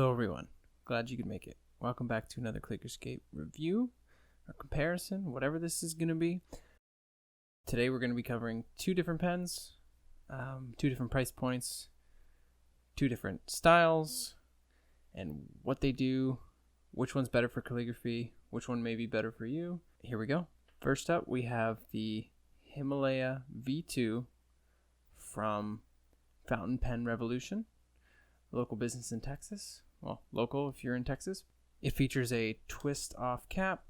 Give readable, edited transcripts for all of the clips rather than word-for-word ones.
Hello everyone, glad you could make it. Welcome back to another Calligraphy review or comparison, whatever this is going to be. Today we're going to be covering two different pens, two different price points, two different styles, and what they do, which one's better for calligraphy, which one may be better for you. Here we go. First up we have the Himalaya V2 from Fountain Pen Revolution. Local business in Texas. Well, local if you're in Texas. It features a twist off cap,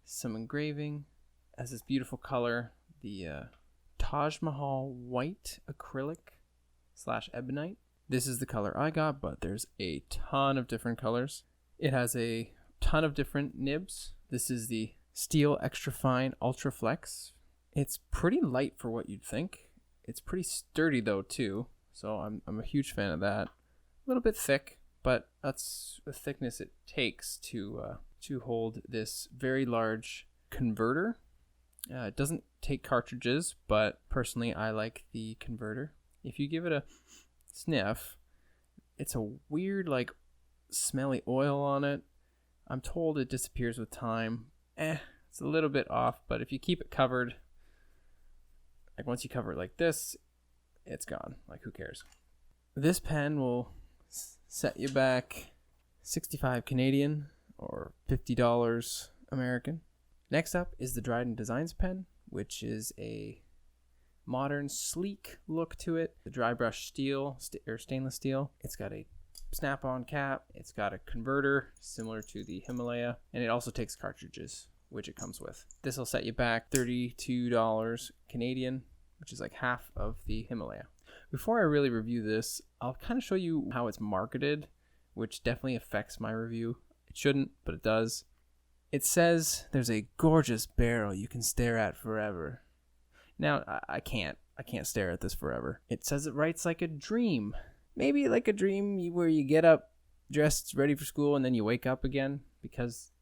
some engraving, has this beautiful color, the Taj Mahal white acrylic / ebonite. This is the color I got, but there's a ton of different colors. It has a ton of different nibs. This is the Steel Extra Fine Ultra Flex. It's pretty light for what you'd think. It's pretty sturdy though too. So I'm a huge fan of that. A little bit thick, but that's the thickness it takes to hold this very large converter. It doesn't take cartridges, but personally I like the converter. If you give it a sniff, it's a weird like smelly oil on it. I'm told it disappears with time. It's a little bit off, but if you keep it covered, like once you cover it like this, it's gone. Like, who cares? This pen will set you back 65 Canadian or $50 American. Next up is the Dryden Designs pen, which is a modern, sleek look to it. The dry brush steel or stainless steel. It's got a snap-on cap. It's got a converter similar to the Himalaya, and it also takes cartridges, which it comes with. This will set you back $32 Canadian, which is like half of the Himalaya. Before I really review this, I'll kind of show you how it's marketed, which definitely affects my review. It shouldn't, but it does. It says there's a gorgeous barrel you can stare at forever. Now, I can't stare at this forever. It says it writes like a dream. Maybe like a dream where you get up, dressed, ready for school, and then you wake up again, because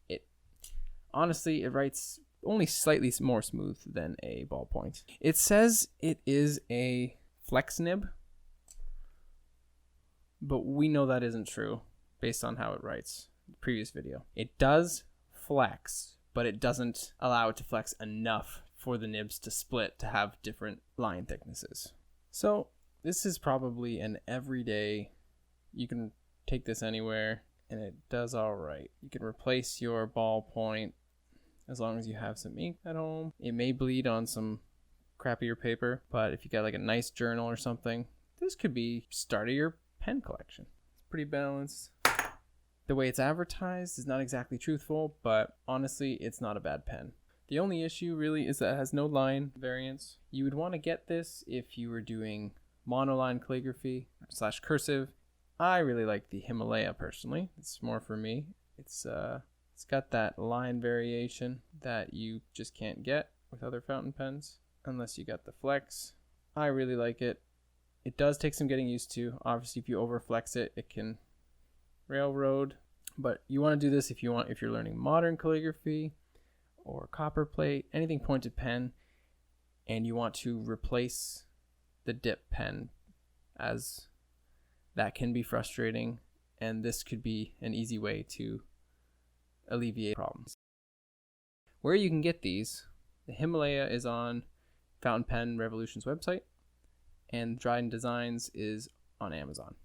honestly, it writes only slightly more smooth than a ballpoint. It says it is a flex nib, but we know that isn't true based on how it writes in the previous video. It does flex, but it doesn't allow it to flex enough for the nibs to split to have different line thicknesses. So this is probably an everyday, you can take this anywhere and it does all right. You can replace your ballpoint as long as you have some ink at home. It may bleed on some crappier paper, but if you got like a nice journal or something, this could be start of your pen collection. It's pretty balanced. The way it's advertised is not exactly truthful, but honestly, it's not a bad pen. The only issue really is that it has no line variants. You would want to get this if you were doing monoline calligraphy / cursive. I really like the Himalaya personally. It's more for me. It's got that line variation that you just can't get with other fountain pens unless you got the flex. I really like it. It does take some getting used to. Obviously, if you overflex it, it can railroad. But you want to do this if you're learning modern calligraphy or copperplate, anything pointed pen, and you want to replace the dip pen, as that can be frustrating, and this could be an easy way to alleviate problems. Where you can get these, the Himalaya is on Fountain Pen Revolution's website, and Dryden Designs is on Amazon.